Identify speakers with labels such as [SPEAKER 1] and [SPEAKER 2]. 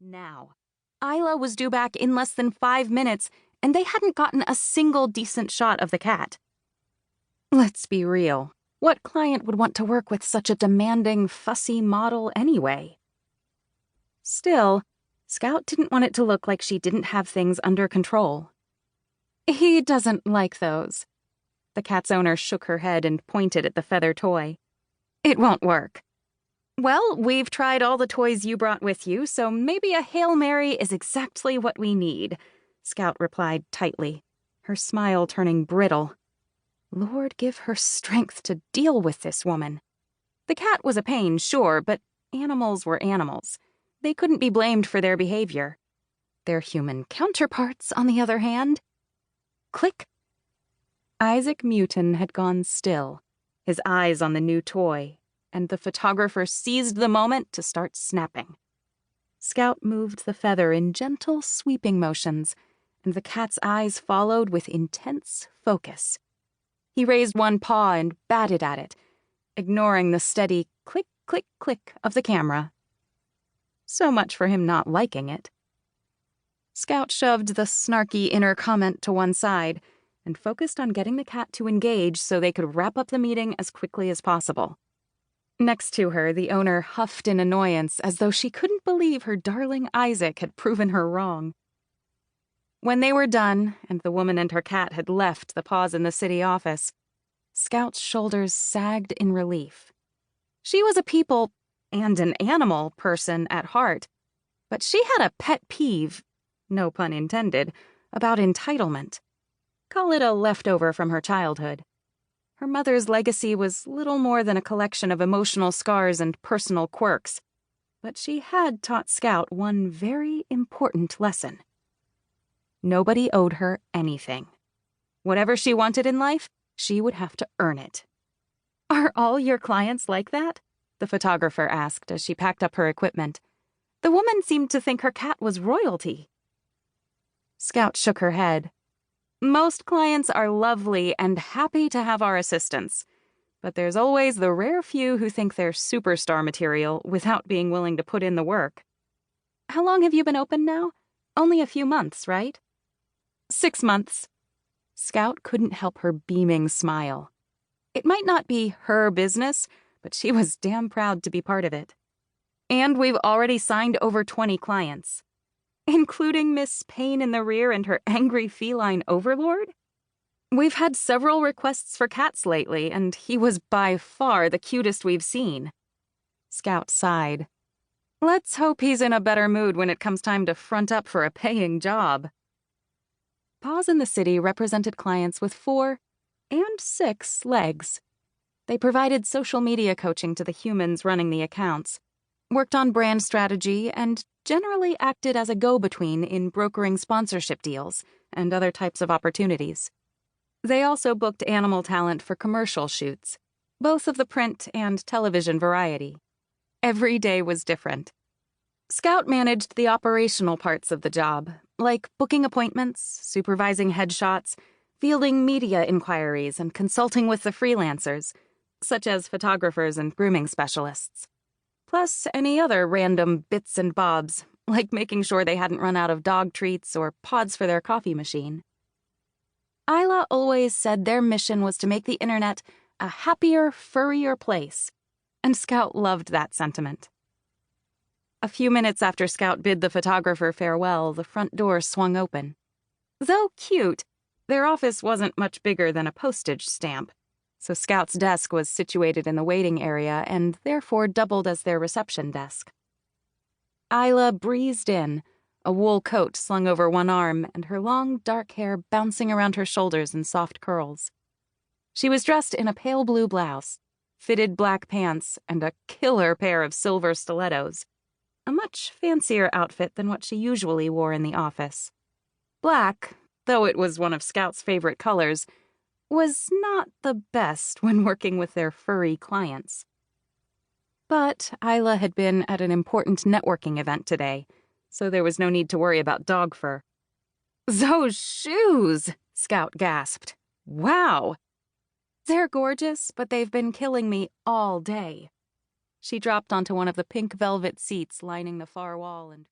[SPEAKER 1] now. Isla was due back in less than 5 minutes, and they hadn't gotten a single decent shot of the cat. Let's be real. What client would want to work with such a demanding, fussy model anyway? Still, Scout didn't want it to look like she didn't have things under control. He doesn't like those. The cat's owner shook her head and pointed at the feather toy. It won't work. Well, we've tried all the toys you brought with you, so maybe a Hail Mary is exactly what we need, Scout replied tightly, her smile turning brittle. Lord, give her strength to deal with this woman. The cat was a pain, sure, but animals were animals. They couldn't be blamed for their behavior. Their human counterparts, on the other hand... Click. Isaac Mewton had gone still, his eyes on the new toy, and the photographer seized the moment to start snapping. Scout moved the feather in gentle, sweeping motions, and the cat's eyes followed with intense focus. He raised one paw and batted at it, ignoring the steady click, click, click of the camera. So much for him not liking it. Scout shoved the snarky inner comment to one side and focused on getting the cat to engage so they could wrap up the meeting as quickly as possible. Next to her, the owner huffed in annoyance as though she couldn't believe her darling Isaac had proven her wrong. When they were done, and the woman and her cat had left the Paws in the city office, Scout's shoulders sagged in relief. She was a people and an animal person at heart, but she had a pet peeve, no pun intended, about entitlement. Call it a leftover from her childhood. Her mother's legacy was little more than a collection of emotional scars and personal quirks, but she had taught Scout one very important lesson. Nobody owed her anything. Whatever she wanted in life, she would have to earn it. Are all your clients like that? The photographer asked as she packed up her equipment. The woman seemed to think her cat was royalty. Scout shook her head. Most clients are lovely and happy to have our assistance, but there's always the rare few who think they're superstar material without being willing to put in the work. How long have you been open now? Only a few months, right? 6 months. Scout couldn't help her beaming smile. It might not be her business, but she was damn proud to be part of it. And we've already signed over 20 clients. Including Miss Pain in the Rear and her angry feline overlord? We've had several requests for cats lately, and he was by far the cutest we've seen. Scout sighed. Let's hope he's in a better mood when it comes time to front up for a paying job. Paws in the city represented clients with 4 and 6 legs. They provided social media coaching to the humans running the accounts, worked on brand strategy, and generally acted as a go-between in brokering sponsorship deals and other types of opportunities. They also booked animal talent for commercial shoots, both of the print and television variety. Every day was different. Scout managed the operational parts of the job, like booking appointments, supervising headshots, fielding media inquiries, and consulting with the freelancers, such as photographers and grooming specialists. Plus any other random bits and bobs, like making sure they hadn't run out of dog treats or pods for their coffee machine. Isla always said their mission was to make the internet a happier, furrier place, and Scout loved that sentiment. A few minutes after Scout bid the photographer farewell, the front door swung open. Though cute, their office wasn't much bigger than a postage stamp, so Scout's desk was situated in the waiting area and therefore doubled as their reception desk. Isla breezed in, a wool coat slung over one arm and her long, dark hair bouncing around her shoulders in soft curls. She was dressed in a pale blue blouse, fitted black pants, and a killer pair of silver stilettos, a much fancier outfit than what she usually wore in the office. Black, though it was one of Scout's favorite colors, was not the best when working with their furry clients. But Isla had been at an important networking event today, so there was no need to worry about dog fur. "Those shoes!" Scout gasped. "Wow! They're gorgeous, but they've been killing me all day." She dropped onto one of the pink velvet seats lining the far wall and